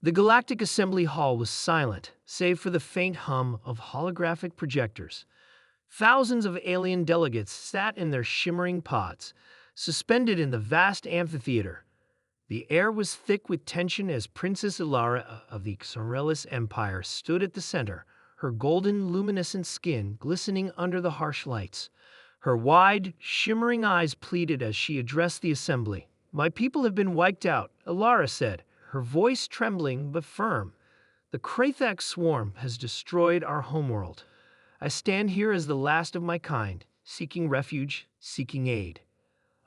The Galactic Assembly Hall was silent, save for the faint hum of holographic projectors. Thousands of alien delegates sat in their shimmering pods, suspended in the vast amphitheater. The air was thick with tension as Princess Ilara of the Xorellis Empire stood at the center, her golden, luminescent skin glistening under the harsh lights. Her wide, shimmering eyes pleaded as she addressed the assembly. "My people have been wiped out," Ilara said, her voice trembling but firm. "The Krathak swarm has destroyed our homeworld. I stand here as the last of my kind, seeking refuge, seeking aid.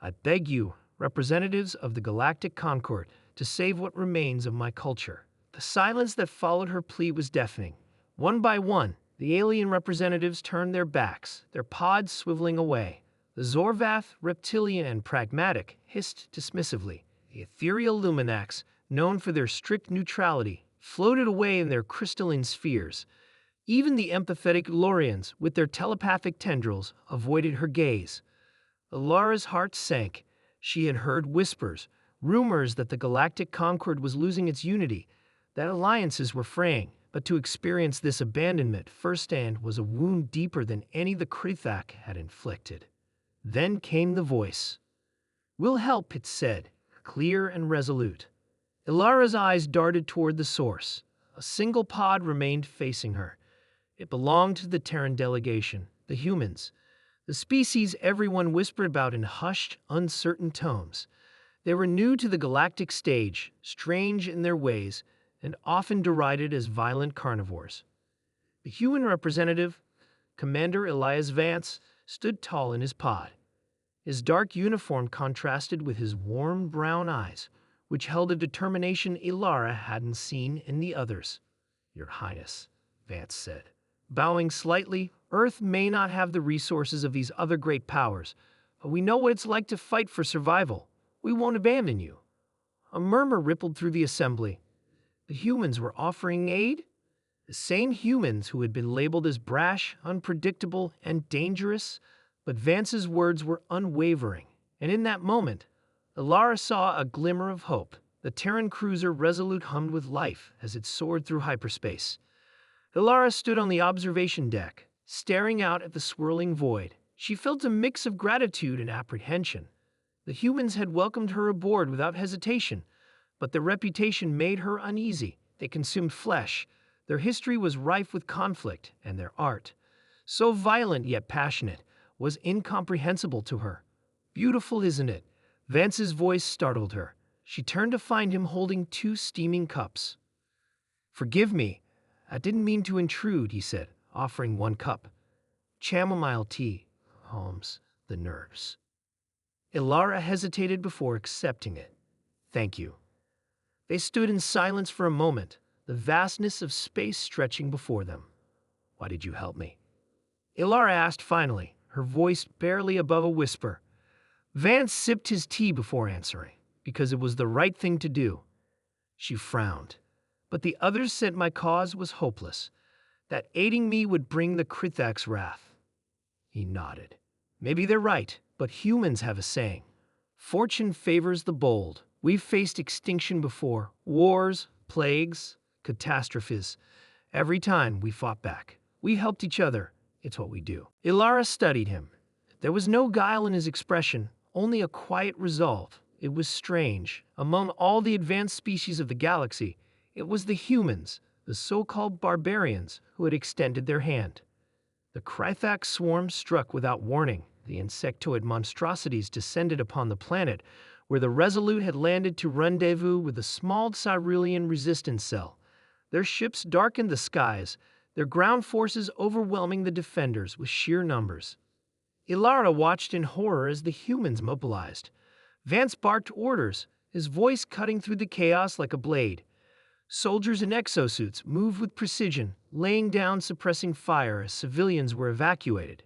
I beg you, representatives of the Galactic Concord, to save what remains of my culture." The silence that followed her plea was deafening. One by one, the alien representatives turned their backs, their pods swiveling away. The Zorvath, reptilian and pragmatic, hissed dismissively. The ethereal Luminax, known for their strict neutrality, floated away in their crystalline spheres. Even the empathetic Lorians, with their telepathic tendrils, avoided her gaze. Ilara's heart sank. She had heard whispers, rumors that the Galactic Concord was losing its unity, that alliances were fraying, but to experience this abandonment firsthand was a wound deeper than any the Krathak had inflicted. Then came the voice. "We'll help," it said, clear and resolute. Ilara's eyes darted toward the source. A single pod remained facing her. It belonged to the Terran delegation, the humans, the species everyone whispered about in hushed, uncertain tones. They were new to the galactic stage, strange in their ways, and often derided as violent carnivores. The human representative, Commander Elias Vance, stood tall in his pod. His dark uniform contrasted with his warm brown eyes, which held a determination Ilara hadn't seen in the others. "Your Highness," Vance said. Bowing slightly, "Earth may not have the resources of these other great powers, but we know what it's like to fight for survival. We won't abandon you." A murmur rippled through the assembly. The humans were offering aid? The same humans who had been labeled as brash, unpredictable, and dangerous? But Vance's words were unwavering, and in that moment, Ilara saw a glimmer of hope. The Terran cruiser Resolute hummed with life as it soared through hyperspace. Ilara stood on the observation deck, staring out at the swirling void. She felt a mix of gratitude and apprehension. The humans had welcomed her aboard without hesitation, but their reputation made her uneasy. They consumed flesh. Their history was rife with conflict, and their art, so violent yet passionate, was incomprehensible to her. "Beautiful, isn't it?" Vance's voice startled her. She turned to find him holding 2 steaming cups. "Forgive me, I didn't mean to intrude," he said, offering 1 cup. "Chamomile tea calms the nerves." Ilara hesitated before accepting it. "Thank you." They stood in silence for a moment, the vastness of space stretching before them. "Why did you help me?" Ilara asked finally, her voice barely above a whisper. Vance sipped his tea before answering, because it was the right thing to do. She frowned. "But the others said my cause was hopeless, that aiding me would bring the Krathak's wrath." He nodded. "Maybe they're right, but humans have a saying. Fortune favors the bold. We've faced extinction before, wars, plagues, catastrophes. Every time we fought back. We helped each other. It's what we do." Ilara studied him. There was no guile in his expression, only a quiet resolve. It was strange. Among all the advanced species of the galaxy, it was the humans, the so-called barbarians, who had extended their hand. The Krathak swarm struck without warning. The insectoid monstrosities descended upon the planet, where the Resolute had landed to rendezvous with a small Cyrillian resistance cell. Their ships darkened the skies, their ground forces overwhelming the defenders with sheer numbers. Ilara watched in horror as the humans mobilized. Vance barked orders, his voice cutting through the chaos like a blade. Soldiers in exosuits moved with precision, laying down suppressing fire as civilians were evacuated.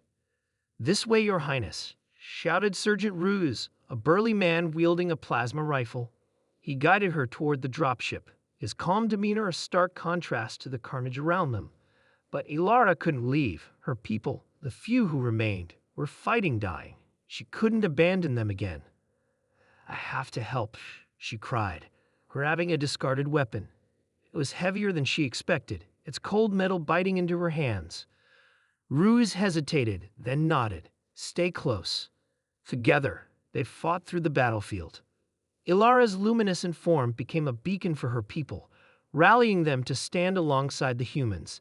"This way, Your Highness," shouted Sergeant Ruse, a burly man wielding a plasma rifle. He guided her toward the dropship, his calm demeanor a stark contrast to the carnage around them. But Ilara couldn't leave. Her people, the few who remained, were fighting dying. She couldn't abandon them again. "I have to help," she cried, grabbing a discarded weapon. It was heavier than she expected, its cold metal biting into her hands. Ruse hesitated, then nodded. Stay close. Together, they fought through the battlefield. Ilara's luminescent form became a beacon for her people, rallying them to stand alongside the humans.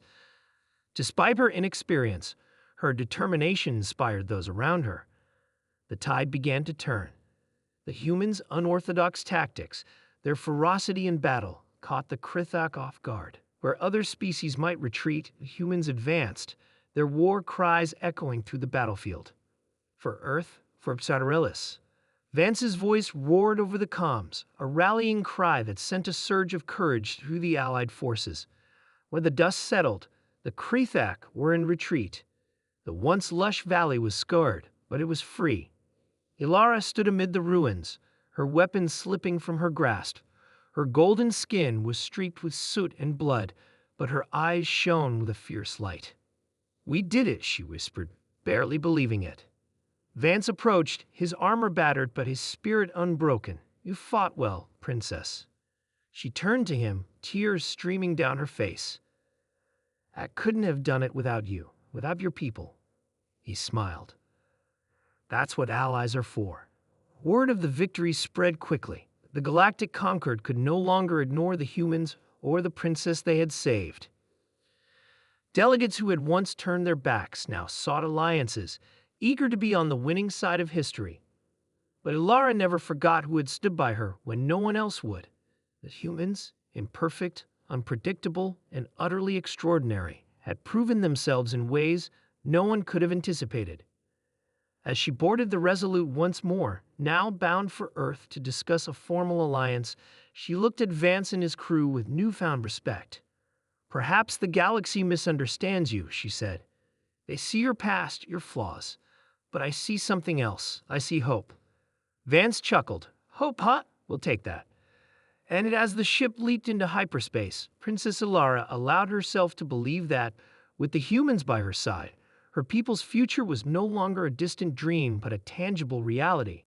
Despite her inexperience, her determination inspired those around her. The tide began to turn. The humans' unorthodox tactics, their ferocity in battle, caught the Krithak off guard. Where other species might retreat, humans advanced, their war cries echoing through the battlefield. For Earth, for Psarrillis. Vance's voice roared over the comms, a rallying cry that sent a surge of courage through the Allied forces. When the dust settled, the Krithak were in retreat. The once lush valley was scarred, but it was free. Ilara stood amid the ruins, her weapons slipping from her grasp. Her golden skin was streaked with soot and blood, but her eyes shone with a fierce light. "We did it," she whispered, barely believing it. Vance approached, his armor battered but his spirit unbroken. "You fought well, Princess." She turned to him, tears streaming down her face. "I couldn't have done it without you, without your people." He smiled. "That's what allies are for." Word of the victory spread quickly. The Galactic Concord could no longer ignore the humans or the princess they had saved. Delegates who had once turned their backs now sought alliances, eager to be on the winning side of history. But Ilara never forgot who had stood by her when no one else would. The humans, imperfect, unpredictable, and utterly extraordinary, had proven themselves in ways no one could have anticipated. As she boarded the Resolute once more, now bound for Earth to discuss a formal alliance, she looked at Vance and his crew with newfound respect. "Perhaps the galaxy misunderstands you," she said. "They see your past, your flaws. But I see something else. I see hope." Vance chuckled. "Hope, huh? We'll take that." And as the ship leaped into hyperspace, Princess Ilara allowed herself to believe that, with the humans by her side, her people's future was no longer a distant dream but a tangible reality.